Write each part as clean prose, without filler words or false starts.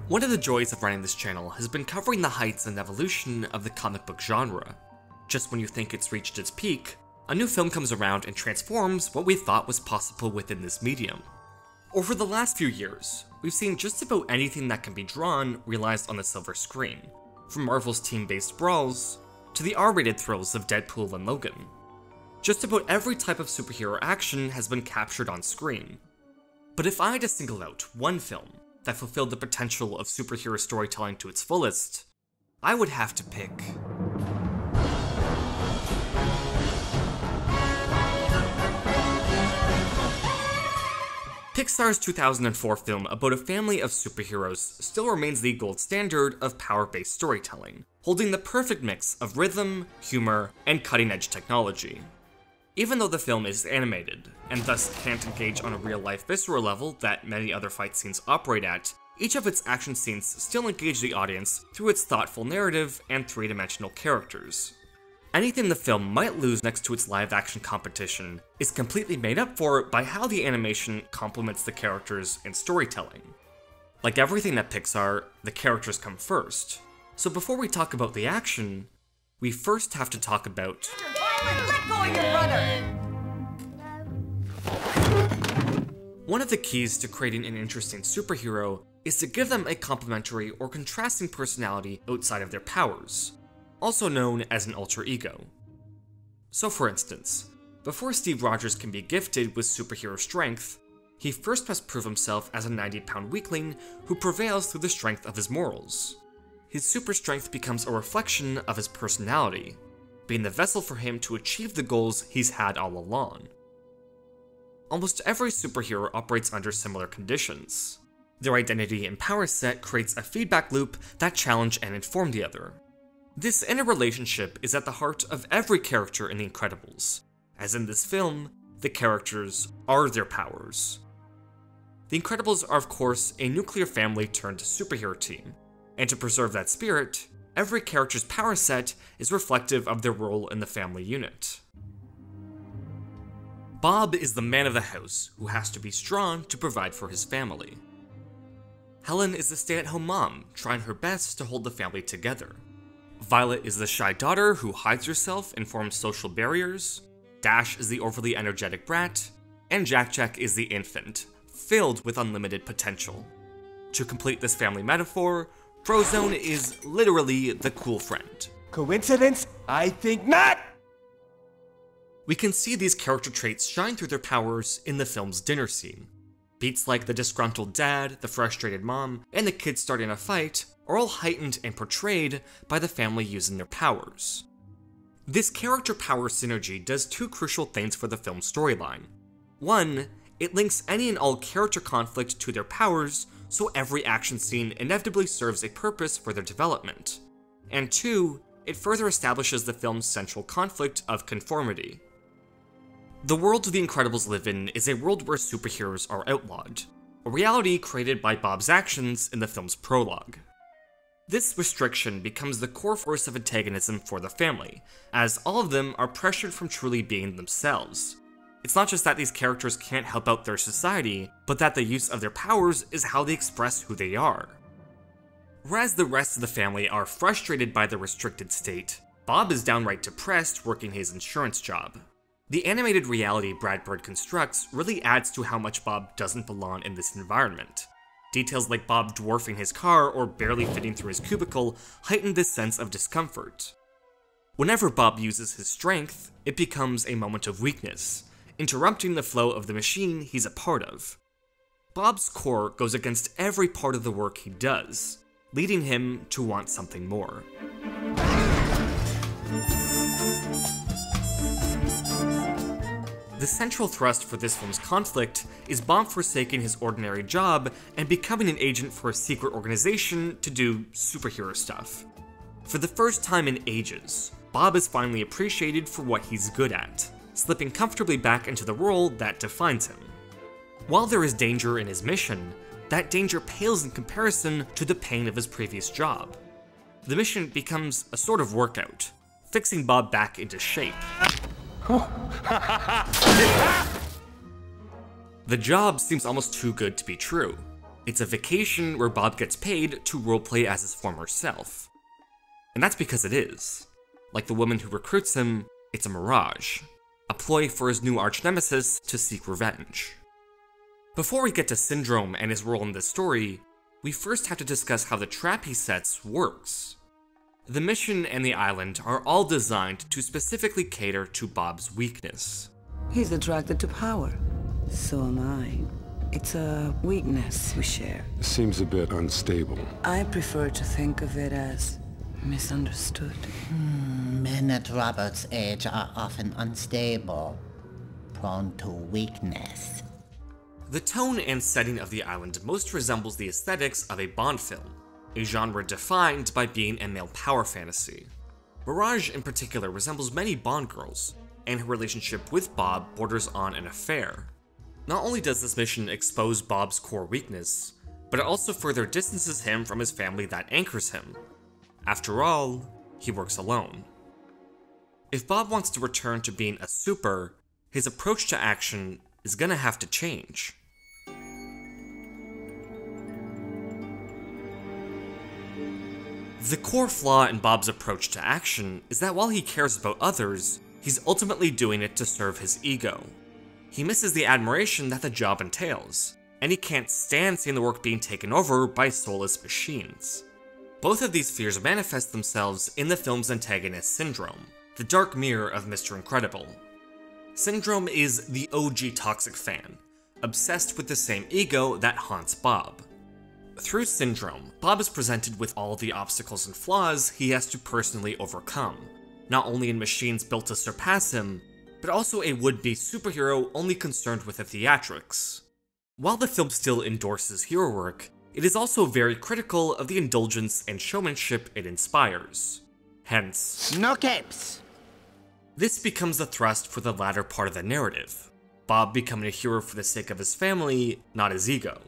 One of the joys of running this channel has been covering the heights and evolution of the comic book genre. Just when you think it's reached its peak, a new film comes around and transforms what we thought was possible within this medium. Over the last few years, we've seen just about anything that can be drawn realized on the silver screen, from Marvel's team-based brawls to the R-rated thrills of Deadpool and Logan. Just about every type of superhero action has been captured on screen. But if I had to single out one film that fulfilled the potential of superhero storytelling to its fullest, I would have to pick Pixar's 2004 film about a family of superheroes still remains the gold standard of power-based storytelling, holding the perfect mix of rhythm, humor, and cutting-edge technology. Even though the film is animated, and thus can't engage on a real-life visceral level that many other fight scenes operate at, each of its action scenes still engage the audience through its thoughtful narrative and three-dimensional characters. Anything the film might lose next to its live-action competition is completely made up for by how the animation complements the characters and storytelling. Like everything at Pixar, the characters come first. So before we talk about the action, we first have to talk about Let go of your brother! One of the keys to creating an interesting superhero is to give them a complementary or contrasting personality outside of their powers, also known as an alter ego. So for instance, before Steve Rogers can be gifted with superhero strength, he first must prove himself as a 90-pound weakling who prevails through the strength of his morals. His super strength becomes a reflection of his personality, being the vessel for him to achieve the goals he's had all along. Almost every superhero operates under similar conditions. Their identity and power set creates a feedback loop that challenge and inform the other. This inner relationship is at the heart of every character in The Incredibles. As in this film, the characters are their powers. The Incredibles are of course a nuclear family turned superhero team, and to preserve that spirit, every character's power set is reflective of their role in the family unit. Bob is the man of the house who has to be strong to provide for his family. Helen is the stay-at-home mom, trying her best to hold the family together. Violet is the shy daughter who hides herself and forms social barriers. Dash is the overly energetic brat. And Jack is the infant, filled with unlimited potential. To complete this family metaphor, Frozone is literally the cool friend. Coincidence? I think not! We can see these character traits shine through their powers in the film's dinner scene. Beats like the disgruntled dad, the frustrated mom, and the kids starting a fight are all heightened and portrayed by the family using their powers. This character power synergy does two crucial things for the film's storyline. One, it links any and all character conflict to their powers, so every action scene inevitably serves a purpose for their development. And two, it further establishes the film's central conflict of conformity. The world The Incredibles live in is a world where superheroes are outlawed, a reality created by Bob's actions in the film's prologue. This restriction becomes the core force of antagonism for the family, as all of them are pressured from truly being themselves. It's not just that these characters can't help out their society, but that the use of their powers is how they express who they are. Whereas the rest of the family are frustrated by the restricted state, Bob is downright depressed working his insurance job. The animated reality Brad Bird constructs really adds to how much Bob doesn't belong in this environment. Details like Bob dwarfing his car or barely fitting through his cubicle heighten this sense of discomfort. Whenever Bob uses his strength, it becomes a moment of weakness, interrupting the flow of the machine he's a part of. Bob's core goes against every part of the work he does, leading him to want something more. The central thrust for this film's conflict is Bob forsaking his ordinary job and becoming an agent for a secret organization to do superhero stuff. For the first time in ages, Bob is finally appreciated for what he's good at, slipping comfortably back into the role that defines him. While there is danger in his mission, that danger pales in comparison to the pain of his previous job. The mission becomes a sort of workout, fixing Bob back into shape. The job seems almost too good to be true. It's a vacation where Bob gets paid to roleplay as his former self. And that's because it is. Like the woman who recruits him, it's a mirage. A ploy for his new arch-nemesis to seek revenge. Before we get to Syndrome and his role in this story, we first have to discuss how the trap he sets works. The mission and the island are all designed to specifically cater to Bob's weakness. He's attracted to power. So am I. It's a weakness we share. Seems a bit unstable. I prefer to think of it as misunderstood. Men at Robert's age are often unstable, prone to weakness. The tone and setting of the island most resembles the aesthetics of a Bond film, a genre defined by being a male power fantasy. Mirage in particular resembles many Bond girls, and her relationship with Bob borders on an affair. Not only does this mission expose Bob's core weakness, but it also further distances him from his family that anchors him. After all, he works alone. If Bob wants to return to being a super, his approach to action is gonna have to change. The core flaw in Bob's approach to action is that while he cares about others, he's ultimately doing it to serve his ego. He misses the admiration that the job entails, and he can't stand seeing the work being taken over by soulless machines. Both of these fears manifest themselves in the film's antagonist Syndrome, the dark mirror of Mr. Incredible. Syndrome is the OG toxic fan, obsessed with the same ego that haunts Bob. Through Syndrome, Bob is presented with all the obstacles and flaws he has to personally overcome, not only in machines built to surpass him, but also a would-be superhero only concerned with the theatrics. While the film still endorses hero work, it is also very critical of the indulgence and showmanship it inspires. Hence, No capes! this becomes the thrust for the latter part of the narrative, Bob becoming a hero for the sake of his family, not his ego.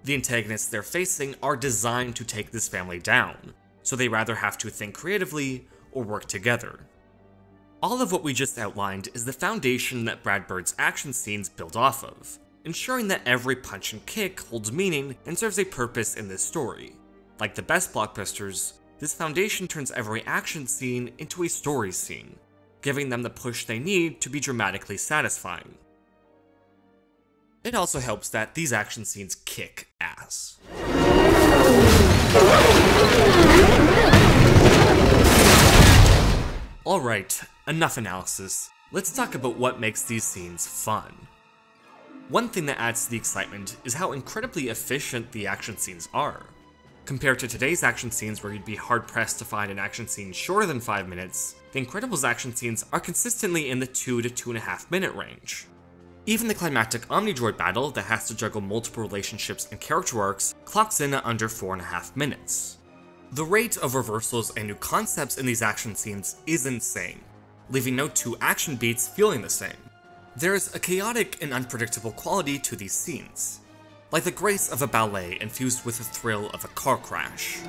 The antagonists they're facing are designed to take this family down, so they rather have to think creatively or work together. All of what we just outlined is the foundation that Brad Bird's action scenes build off of, ensuring that every punch and kick holds meaning and serves a purpose in this story. Like the best blockbusters, this foundation turns every action scene into a story scene, giving them the push they need to be dramatically satisfying. It also helps that these action scenes kick ass. Alright, enough analysis. Let's talk about what makes these scenes fun. One thing that adds to the excitement is how incredibly efficient the action scenes are. Compared to today's action scenes where you'd be hard-pressed to find an action scene shorter than 5 minutes, The Incredibles' action scenes are consistently in the 2 to 2.5 minute range. Even the climactic Omnidroid battle that has to juggle multiple relationships and character arcs clocks in at under 4.5 minutes. The rate of reversals and new concepts in these action scenes is insane, leaving no two action beats feeling the same. There's a chaotic and unpredictable quality to these scenes, like the grace of a ballet infused with the thrill of a car crash.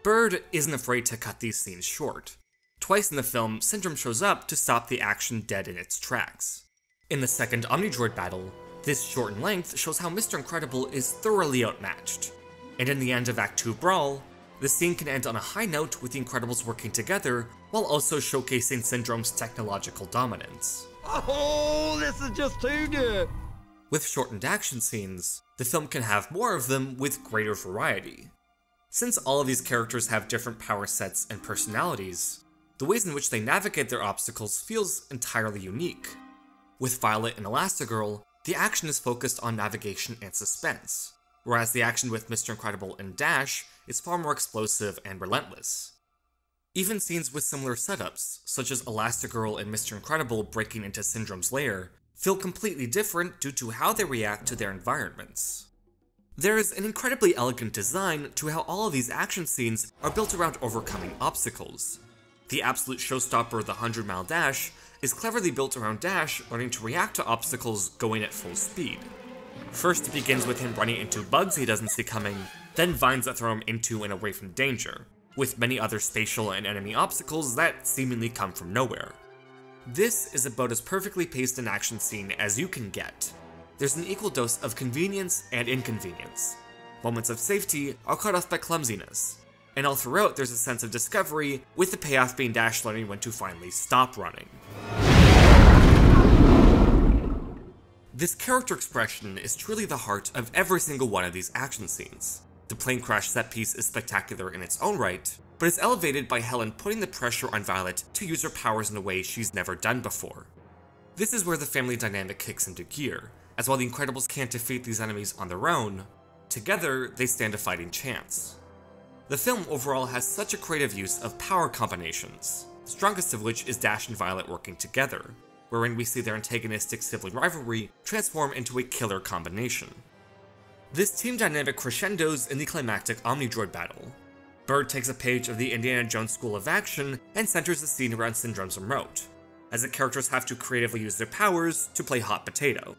Bird isn't afraid to cut these scenes short. Twice in the film, Syndrome shows up to stop the action dead in its tracks. In the second Omnidroid battle, this shortened length shows how Mr. Incredible is thoroughly outmatched. And in the end of Act 2 Brawl, the scene can end on a high note with the Incredibles working together, while also showcasing Syndrome's technological dominance. Oh, this is just too good. With shortened action scenes, the film can have more of them with greater variety. Since all of these characters have different power sets and personalities, the ways in which they navigate their obstacles feels entirely unique. With Violet and Elastigirl, the action is focused on navigation and suspense, whereas the action with Mr. Incredible and Dash is far more explosive and relentless. Even scenes with similar setups, such as Elastigirl and Mr. Incredible breaking into Syndrome's lair, feel completely different due to how they react to their environments. There is an incredibly elegant design to how all of these action scenes are built around overcoming obstacles. The absolute showstopper, the 100-mile dash, is cleverly built around Dash learning to react to obstacles going at full speed. First it begins with him running into bugs he doesn't see coming, then vines that throw him into and away from danger, with many other spatial and enemy obstacles that seemingly come from nowhere. This is about as perfectly paced an action scene as you can get. there's an equal dose of convenience and inconvenience. Moments of safety are cut off by clumsiness, and all throughout there's a sense of discovery, with the payoff being Dash learning when to finally stop running. This character expression is truly the heart of every single one of these action scenes. The plane crash set piece is spectacular in its own right, but is elevated by Helen putting the pressure on Violet to use her powers in a way she's never done before. This is where the family dynamic kicks into gear, as while the Incredibles can't defeat these enemies on their own, together they stand a fighting chance. The film overall has such a creative use of power combinations, the strongest of which is Dash and Violet working together, wherein we see their antagonistic sibling rivalry transform into a killer combination. This team dynamic crescendos in the climactic Omnidroid battle. Bird takes a page of the Indiana Jones School of Action and centers the scene around Syndrome's remote, as the characters have to creatively use their powers to play hot potato.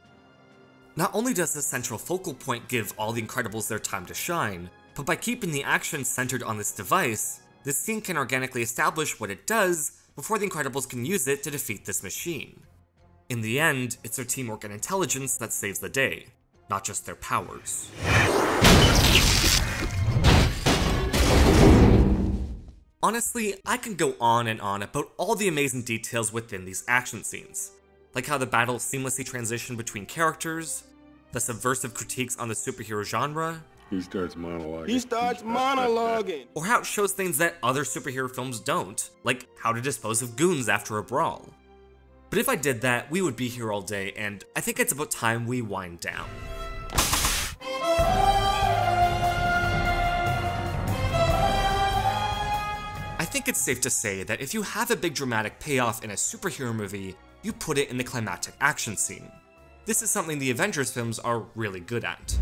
Not only does this central focal point give all the Incredibles their time to shine, but by keeping the action centered on this device, this scene can organically establish what it does before the Incredibles can use it to defeat this machine. In the end, it's their teamwork and intelligence that saves the day, not just their powers. Honestly, I can go on and on about all the amazing details within these action scenes, like how the battles seamlessly transition between characters, the subversive critiques on the superhero genre, He starts monologuing. or how it shows things that other superhero films don't, like how to dispose of goons after a brawl. But if I did that, we would be here all day, and I think it's about time we wind down. I think it's safe to say that if you have a big dramatic payoff in a superhero movie, you put it in the climactic action scene. This is something the Avengers films are really good at.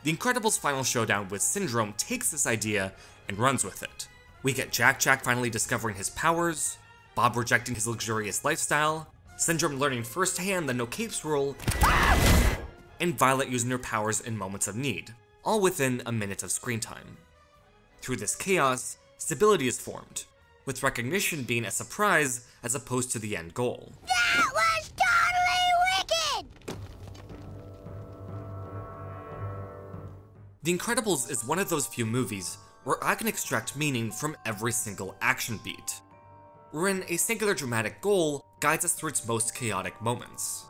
The Incredibles' final showdown with Syndrome takes this idea and runs with it. We get Jack finally discovering his powers, Bob rejecting his luxurious lifestyle, Syndrome learning firsthand the no capes rule, and Violet using her powers in moments of need, all within a minute of screen time. Through this chaos, stability is formed, with recognition being a surprise as opposed to the end goal. That was totally wicked! The Incredibles is one of those few movies where I can extract meaning from every single action beat, wherein a singular dramatic goal guides us through its most chaotic moments.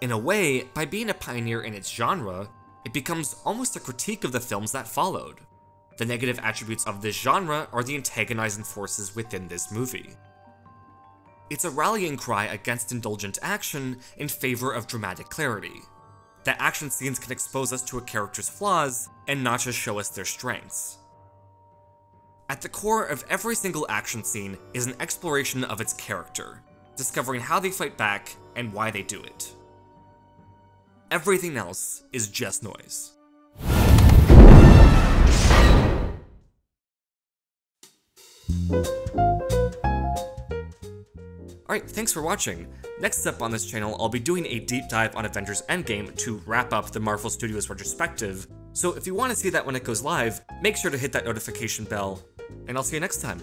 In a way, by being a pioneer in its genre, it becomes almost a critique of the films that followed. The negative attributes of this genre are the antagonizing forces within this movie. It's a rallying cry against indulgent action in favor of dramatic clarity. That action scenes can expose us to a character's flaws and not just show us their strengths. At the core of every single action scene is an exploration of its character, discovering how they fight back and why they do it. Everything else is just noise. Alright, thanks for watching. Next up on this channel, I'll be doing a deep dive on Avengers Endgame to wrap up the Marvel Studios retrospective, so if you want to see that when it goes live, make sure to hit that notification bell, and I'll see you next time.